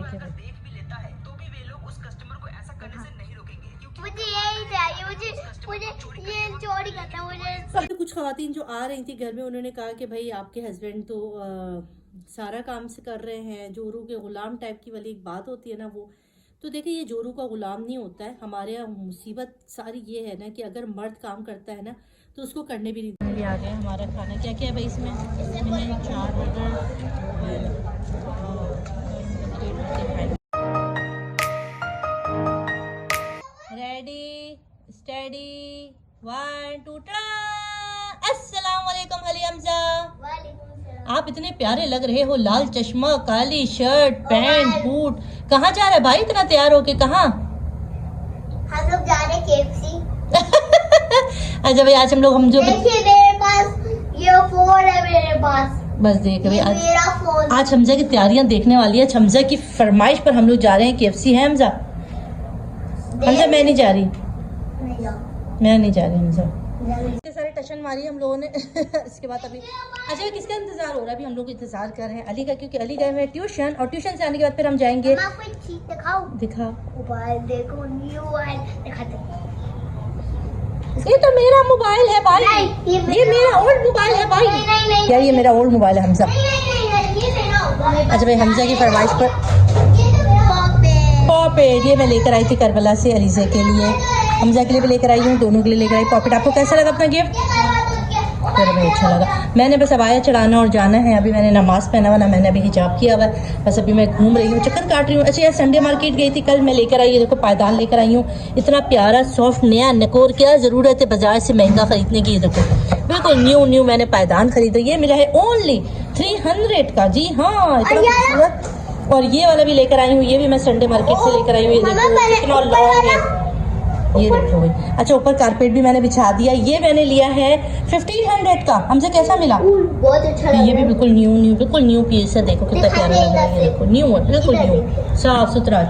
देखिए देख भी लेता है तो भी वे लोग उस कस्टमर को ऐसा करने से नहीं रोकेंगे, क्योंकि मुझे यही चाहिए, मुझे ये चोरी करता है मुझे। कुछ खवातीन जो आ रही थी घर में, उन्होंने कहा कि भाई आपके हस्बैंड तो सारा काम से कर रहे हैं, जोरू के गुलाम टाइप की वाली एक बात होती है ना वो। तो देखिए ये जोरू का गुलाम नहीं होता है। हमारे यहाँ मुसीबत सारी ये है ना कि अगर मर्द काम करता है ना तो उसको करने भी नहीं। भी आ गया हमारा खाना, क्या क्या है भाई इसमें? इसमें 4 रेडी स्टेडी 1 2 अस्सलाम वालेकुम अली हमजा। आप इतने प्यारे लग रहे हो, लाल चश्मा, काली शर्ट, पैंट, बूट। कहाँ जा रहा है भाई इतना तैयार होके? कहाँ? हम लोग जा रहे हैं केएफसी। अच्छा भाई आज हम लोग देखिए मेरे पास ये फोन है मेरे पास। बस देख भाई आज मेरा फोन। आज हमजा की तैयारियां देखने वाली है। हमजा की फरमाइश पर हम लोग जा रहे हैं केएफसी। है हमजा? हमजा मैं नहीं जा रही, मैं नहीं जा रही हमजा। इतने सारे टशन मारी हम लोगों ने। इसके बाद अभी अच्छा किसका इंतजार हो रहा है? अभी हम लोग इंतजार कर रहे हैं अली का, क्योंकि अली गए हुए ट्यूशन, और ट्यूशन से आने के बाद फिर हम जाएंगे। मैं आपको एक चीज दिखाऊं? दिखा। मोबाइल देखो, न्यू मोबाइल दिखाते हैं। ये तो मेरा मोबाइल है भाई। नहीं, ये मेरा ओल्ड मोबाइल है भाई। नहीं, यार ये मेरा ओल्ड मोबाइल है हमजा। ये मेरा मोबाइल। अच्छा भाई हमजा की फरमाइश पर ये तो मेरा पॉपेट। पॉपेट ये मैं लेकर आई थी करबला से अलीज़ा के लिए, हमजा के लिए भी लेकर आई हूँ, दोनों के लिए लेकर आई पॉपेट। आपको कैसा लगा अपना गिफ्ट? मेरे भाई अच्छा लगा। मैंने बस अबाया चढ़ाना और जाना है। अभी मैंने नमाज़ पहना हुआ ना, मैंने अभी हिजाब किया हुआ है। बस अभी मैं घूम रही हूँ, चक्कर काट रही हूँ। अच्छा यार संडे मार्केट गई थी कल, मैं लेकर आई, देखो पायदान लेकर आई हूँ। इतना प्यारा सॉफ्ट नया नकोर, क्या ज़रूरत है बाजार से महंगा खरीदने की। देखो बिल्कुल न्यू मैंने पायदान खरीदा। ये मिला है ओनली 300 का। जी हाँ इतना खूबसूरत। और ये वाला भी लेकर आई हूँ, ये भी मैं संडे मार्केट से लेकर आई हूँ। ये देखो कितना लॉन्ग है, ये देखो भाई। अच्छा ऊपर कारपेट भी मैंने बिछा दिया। ये मैंने लिया है 1500 का। हमसे कैसा मिला? बहुत अच्छा लगा। ये भी बिल्कुल न्यू पीस है। देखो कितना प्यारा लग रहा है। देखो न्यू है, बिल्कुल न्यू साफ सुथरा,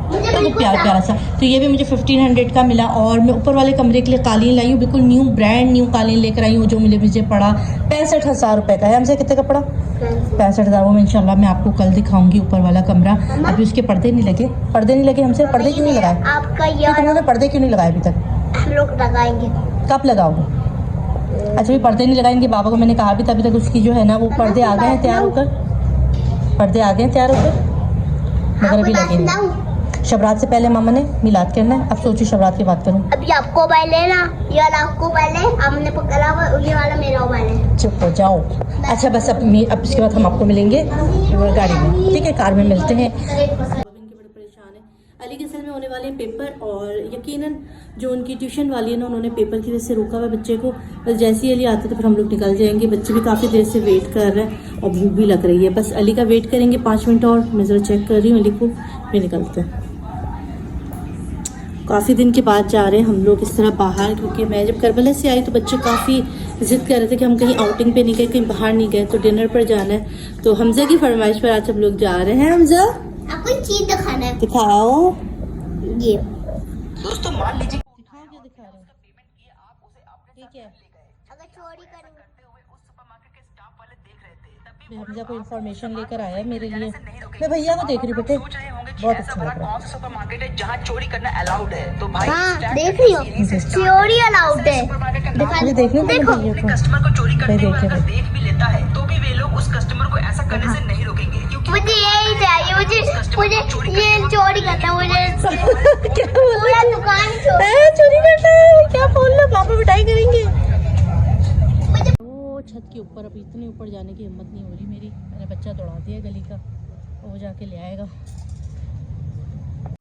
बिल्कुल प्यारा सा। तो ये भी मुझे 1500 का मिला। और मैं ऊपर वाले कमरे के लिए कालीन लाई हूँ, बिल्कुल न्यू ब्रांड न्यू कालीन लेकर आई हूँ, जो मुझे पड़ा 65,000 रुपये का है। हमसे कितने का पड़ा? 65,000। वो मैं इंशाल्लाह मैं आपको कल दिखाऊंगी ऊपर वाला कमरा। अभी उसके पर्दे नहीं लगे हमसे। पर्दे क्यों नहीं लगाए? आपका उन्होंने पर्दे क्यों नहीं लगाए अभी तक? हम लोग लगाएंगे। कब लगाओगे? अच्छा भी पर्दे नहीं लगाएंगे। बाबा को मैंने कहा भी था, अभी तक उसकी जो है ना वो पर्दे आ गए हैं तैयार होकर, मगर अभी लगेंगे। शबरात से पहले मामा ने मिलाद करना है। अब सोचो शबरात की बात करूं। अभी आपको मोबाइल लेना, ये वाला आपको मोबाइल है, हमने पकड़ा हुआ, ये वाला मेरा मोबाइल है। चुप हो जाओ। अच्छा बस अब इसके बाद हम आपको मिलेंगे गाड़ी में, ठीक है? कार में मिलते हैं। बड़े परेशान है। अली के सर में होने वाले पेपर, और यकीनन जो उनकी ट्यूशन वाली है ना, उन्होंने पेपर की वजह से रोका हुआ बच्चे को। बस जैसे ही अली आता तो फिर हम लोग निकल जाएंगे। बच्चे भी काफ़ी देर से वेट कर रहे हैं और भूख भी लग रही है। बस अली का वेट करेंगे 5 मिनट और। मैं ज़रा चेक कर रही हूँ अली को, फिर निकलते हैं। काफ़ी दिन के बाद जा रहे हैं हम लोग इस तरह बाहर, क्योंकि मैं जब करबला से आई तो बच्चे काफ़ी ज़िद कर रहे थे कि हम कहीं आउटिंग पे नहीं गए, कहीं बाहर नहीं गए, तो डिनर पर जाना है। तो हमजा की फरमाइश पर आज हम लोग जा रहे हैं। हमजा आपको चीज दिखाना है। दिखाओ। ये दोस्तों मान लीजिए दिखाओ क्या दिखा रहे हो? पेमेंट किए, आप उसे अपने ठीक है। अगर चोरी करूँ करते हुए उस सुपरमार्केट के स्टाफ वाले देख रहे थे, तब भी हमजा को इन्फॉर्मेशन लेकर आया है मेरे लिए। नहीं रोकेंगे। मैं भैया को देख रही हूँ बेटे, सोच रहे होंगे कि बहुत ऐसा अच्छा बड़ा लग रहा कौन सा सुपरमार्केट है जहाँ चोरी करना अलाउड है? तो भाई हाँ देख रही हो, चोरी अलाउड है। दिखा है। देख लो देखो भैया को। कस्टमर को चोरी करते हुए देखे अगर देख भी लेता है तो भी वे लोग उस कस्टमर को ऐसा करने से नहीं रोकेंगे, क्योंकि मुझे यही चाहिए, मुझे ये चोरी करना है, मुझे क्या पूरा दुकान चोरी करना है? क्या बोल रहा? पापा पिटाई करेंगे। वो छत के ऊपर, अभी इतने ऊपर जाने की हिम्मत नहीं हो रही मेरी। मैंने बच्चा दौड़ा दिया गली का, वो जाके ले आएगा।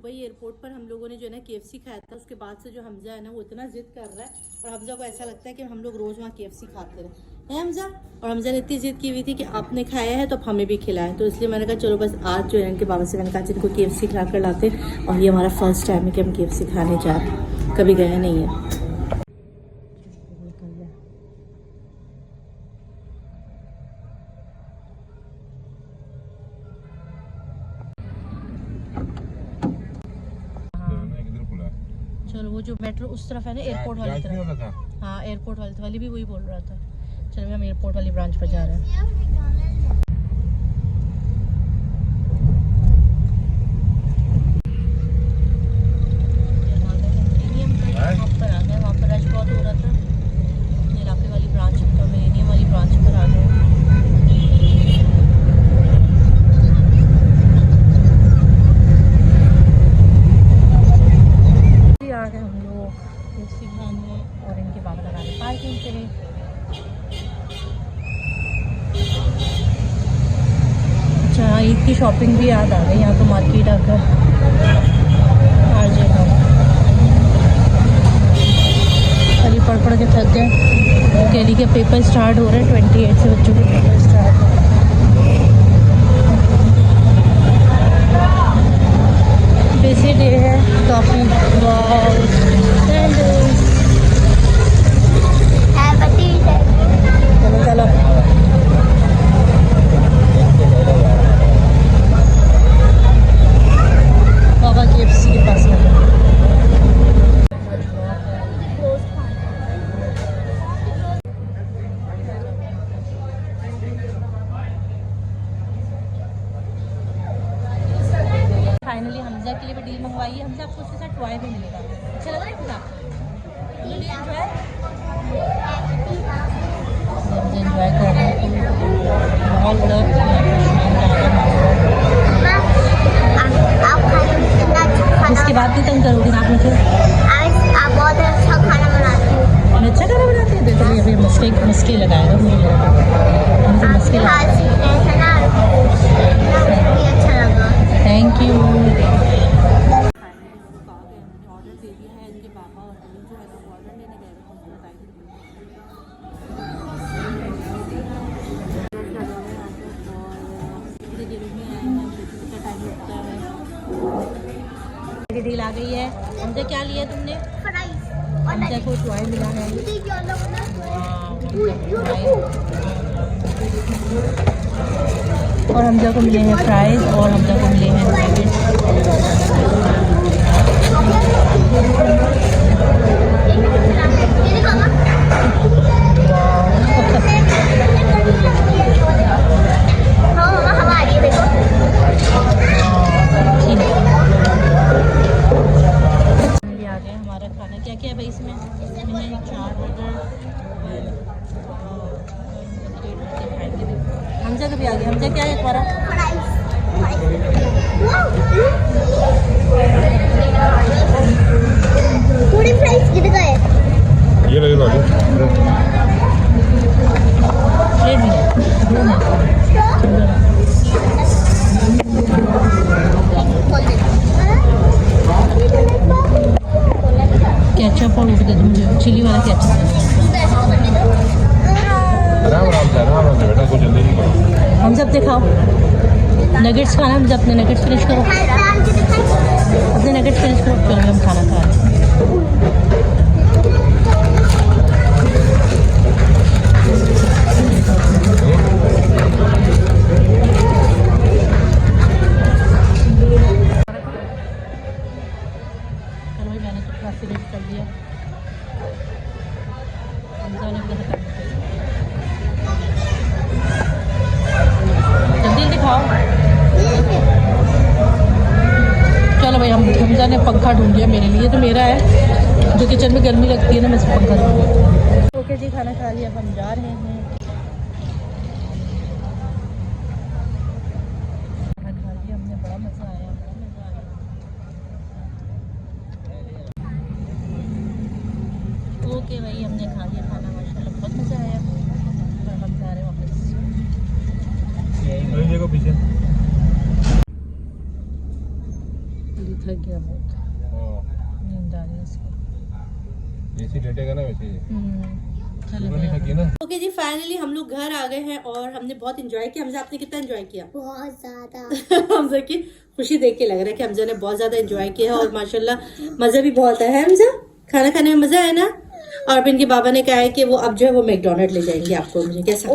वही एयरपोर्ट पर हम लोगों ने जो है ना KFC खाया था, उसके बाद से जो हमजा है ना वो इतना जिद कर रहा है, और हमजा को ऐसा लगता है कि हम लोग रोज़ वहाँ KFC खाते रहे हैं हमजा। और हमजा ने इतनी जिद की हुई थी कि आपने खाया है तो अब हमें भी खिलाएं, तो इसलिए मैंने कहा चलो बस आज जो है इनके बाबा से मैंने कहा जिनको KFC खिला कर लाते। और ये हमारा फर्स्ट टाइम है कि हम KFC खाने जा रहे हैं, कभी गए नहीं है। चलो वो जो मेट्रो उस तरफ है ना, एयरपोर्ट वाली तरफ। हाँ एयरपोर्ट वाली भी वही बोल रहा था। चलो हम एयरपोर्ट वाली ब्रांच पर जा रहे हैं। की याद आ गई, यहाँ तो मार्केट आकर आ जाएगा। अभी पढ़ पढ़ के थक गए। कैली के पेपर स्टार्ट हो रहे हैं, 28 से बच्चों के पेपर स्टार्ट हो रहे हैं। बिजी डे है काफ़ी। चलो चलो बाबा KFC के पास लगा। फाइनली हमजा के लिए भी डील मंगवाई है। हमजा आपको उसके साथ टॉय भी मिलेगा। अच्छा लगा ना हमजा एंजॉय कर रहे हैं। बहुत बड़ा उसके बाद भी तंग करोगे ना आप मुझे। आप बहुत अच्छा खाना बनाती हो। मैं अच्छा खाना बनाती हूँ। देखो अभी मस्के लगाएगा मुझे मस्के अच्छा लगा। Thank you. डील आ गई है। हमसे क्या लिया तुमने? हमसे को टॉय मिला है। और हमजा को मिले हैं फ्राइज और हमजा को मिले हैं हमारा खाना क्या क्या है भाई इसमें? इसमें 4 बर्गर। हमजा का भी आ गया। हमजा क्या है तुम्हारा? थोड़ी फ्राइज गिर गए। ये लगे लो प्लेट भी है। केचप और वो दे दो मुझे, चिली वाला केचप। आराम से बेटा, कुछ जल्दी नहीं करो। हम सब दिखाओ। नगेट्स खाना, हम अपने नगेट्स फिनिश करो। अपने नगेट्स फिनिश करो, चलो हम खाना खा रहे हैं। चलो भाई मैंने तो क्लास फिनिश कर दिया। जल्दी दिखाओ। चलो भाई हमजा ने पंखा ढूंढ लिया मेरे लिए, तो मेरा है जो किचन में गर्मी लगती है ना, मैं इसमें पंखा ढूंढ लिया। ओके जी, खाना खा लिया, हम जा रहे हैं। खाना खा लिया हमने, बड़ा मज़ा आया। ओके भाई हमने खा लिया खाना, माशाल्लाह बहुत मज़ा आया। और हम जा रहे हैं वापस। देखो पीछे थक गया बहुत, नींद आ रही है इसको। जैसे लेटेगा ना वैसे चलो नहीं थकी ना। ओके जी, फाइनली हम लोग घर आ गए हैं और हमने बहुत एंजॉय किया। हमजा आपने कितना एंजॉय किया? बहुत ज्यादा। हमजा की खुशी देख के लग रहा है कि हमजा ने बहुत ज्यादा एंजॉय किया है और माशाल्लाह मज़ा भी बहुत आया है। हमजा खाना खाने में मज़ा आया ना? और फिर इनके बाबा ने कहा है कि वो अब जो है वो मैकडोनल्ड ले जाएंगे आपको। मुझे कैसा?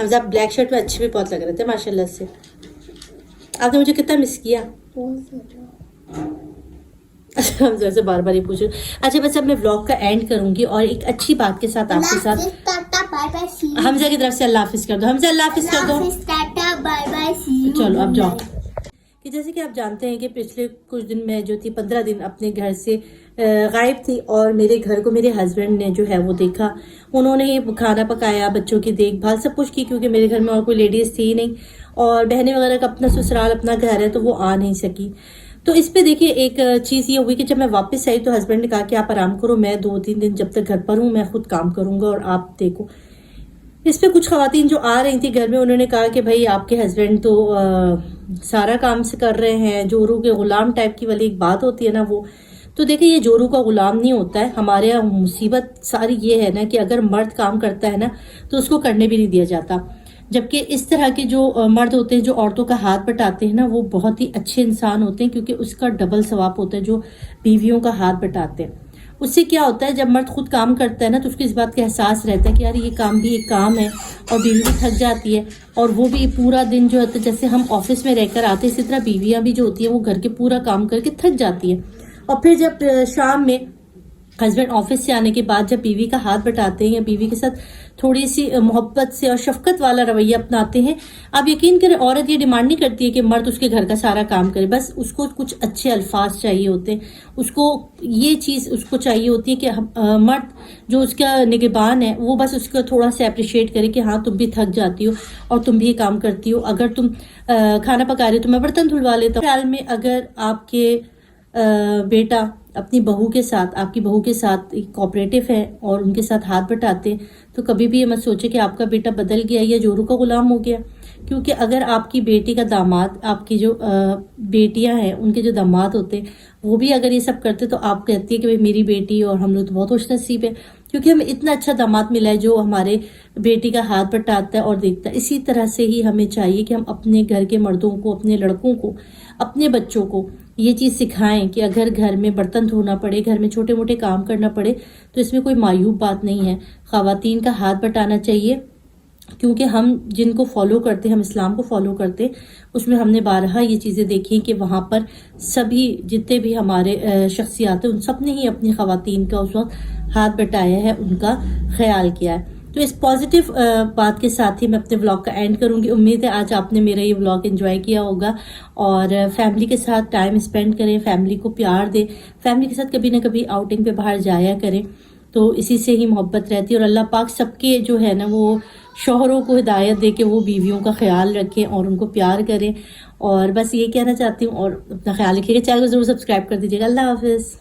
हमजा ब्लैक शर्ट में अच्छे भी बहुत लग रहे थे माशाल्लाह से। आपने मुझे कितना मिस किया? अच्छा, हम जैसे बार बार ये पूछ रहे। अच्छा बस अब मैं व्लॉग का एंड करूंगी और एक अच्छी बात के साथ आपके साथ। हमजा की तरफ से अल्लाह हाफिज कर दो। हमजा अल्लाह हाफिज कर दो। चलो अब जाओ। कि जैसे कि आप जानते हैं कि पिछले कुछ दिन मैं जो थी 15 दिन अपने घर से गायब थी और मेरे घर को मेरे हस्बैंड ने जो है वो देखा। उन्होंने ही खाना पकाया, बच्चों की देखभाल सब कुछ की, क्योंकि मेरे घर में और कोई लेडीज थी ही नहीं और बहनें वगैरह का अपना ससुराल अपना घर है तो वो आ नहीं सकी। तो इस पे देखिए एक चीज़ ये हुई कि जब मैं वापस आई तो हस्बैंड ने कहा कि आप आराम करो, मैं 2-3 दिन जब तक घर पर हूँ मैं खुद काम करूँगा और आप देखो। इस पे कुछ ख़वातीन जो आ रही थी घर में, उन्होंने कहा कि भाई आपके हस्बैंड तो सारा काम से कर रहे हैं, जोरू के ग़ुलाम टाइप की वाली एक बात होती है ना वो। तो देखिए ये जोरू का ग़ुलाम नहीं होता है। हमारे यहाँ मुसीबत सारी ये है ना कि अगर मर्द काम करता है ना तो उसको करने भी नहीं दिया जाता, जबकि इस तरह के जो मर्द होते हैं जो औरतों का हाथ बटाते हैं ना वो बहुत ही अच्छे इंसान होते हैं, क्योंकि उसका डबल सवाब होता है जो बीवियों का हाथ बटाते हैं। उससे क्या होता है, जब मर्द खुद काम करता है ना तो उसको इस बात का एहसास रहता है कि यार ये काम भी एक काम है, और बीवी भी थक जाती है, और वो भी पूरा दिन जो है, जैसे हम ऑफिस में रहकर आते हैं इसी तरह बीवियां भी जो होती है वो घर के पूरा काम करके थक जाती है। और फिर जब शाम में हस्बैंड ऑफिस से आने के बाद जब बीवी का हाथ बटाते हैं या बीवी के साथ थोड़ी सी मोहब्बत से और शफकत वाला रवैया अपनाते हैं, आप यकीन करें औरत ये डिमांड नहीं करती है कि मर्द उसके घर का सारा काम करे, बस उसको कुछ अच्छे अल्फाज चाहिए होते हैं, उसको ये चीज़ उसको चाहिए होती है कि मर्द जो उसका निगहबान है वो बस उसको थोड़ा सा अप्रिशिएट करे कि हाँ तुम भी थक जाती हो और तुम भी ये काम करती हो, अगर तुम खाना पका रहे हो तो मैं बर्तन धुलवा लेता हूँ। ख्याल में अगर आपके बेटा अपनी बहू के साथ, आपकी बहू के साथ कोऑपरेटिव है और उनके साथ हाथ बटाते, तो कभी भी ये मत सोचे कि आपका बेटा बदल गया या जोरू का गुलाम हो गया। क्योंकि अगर आपकी बेटी का दामाद, आपकी जो बेटियां हैं उनके जो दामाद होते वो भी अगर ये सब करते तो आप कहती है कि भाई मेरी बेटी और हम लोग तो बहुत खुशनसीब है, क्योंकि हमें इतना अच्छा दामाद मिला है जो हमारे बेटी का हाथ बटाता है और देखता है। इसी तरह से ही हमें चाहिए कि हम अपने घर के मर्दों को, अपने लड़कों को, अपने बच्चों को ये चीज़ सिखाएं कि अगर घर में बर्तन धोना पड़े, घर में छोटे मोटे काम करना पड़े तो इसमें कोई मायूब बात नहीं है। ख़वातीन का हाथ बटाना चाहिए, क्योंकि हम जिनको फॉलो करते हैं, हम इस्लाम को फॉलो करते हैं, उसमें हमने बारहा ये चीज़ें देखी कि वहाँ पर सभी जितने भी हमारे शख्सियात हैं उन सब ने ही अपनी ख़वातीन का उस वक्त हाथ बटाया है, उनका ख्याल किया है। तो इस पॉजिटिव बात के साथ ही मैं अपने व्लॉग का एंड करूंगी। उम्मीद है आज आपने मेरा ये व्लॉग एंजॉय किया होगा और फैमिली के साथ टाइम स्पेंड करें, फैमिली को प्यार दें, फैमिली के साथ कभी ना कभी आउटिंग पे बाहर जाया करें, तो इसी से ही मोहब्बत रहती है। और अल्लाह पाक सबके जो है ना वो शौहरों को हिदायत दे के वो बीवियों का ख्याल रखें और उनको प्यार करें। और बस ये कहना चाहती हूँ, और अपना ख्याल रखिएगा। चैनल को ज़रूर सब्सक्राइब कर दीजिएगा। अल्लाह हाफिज़।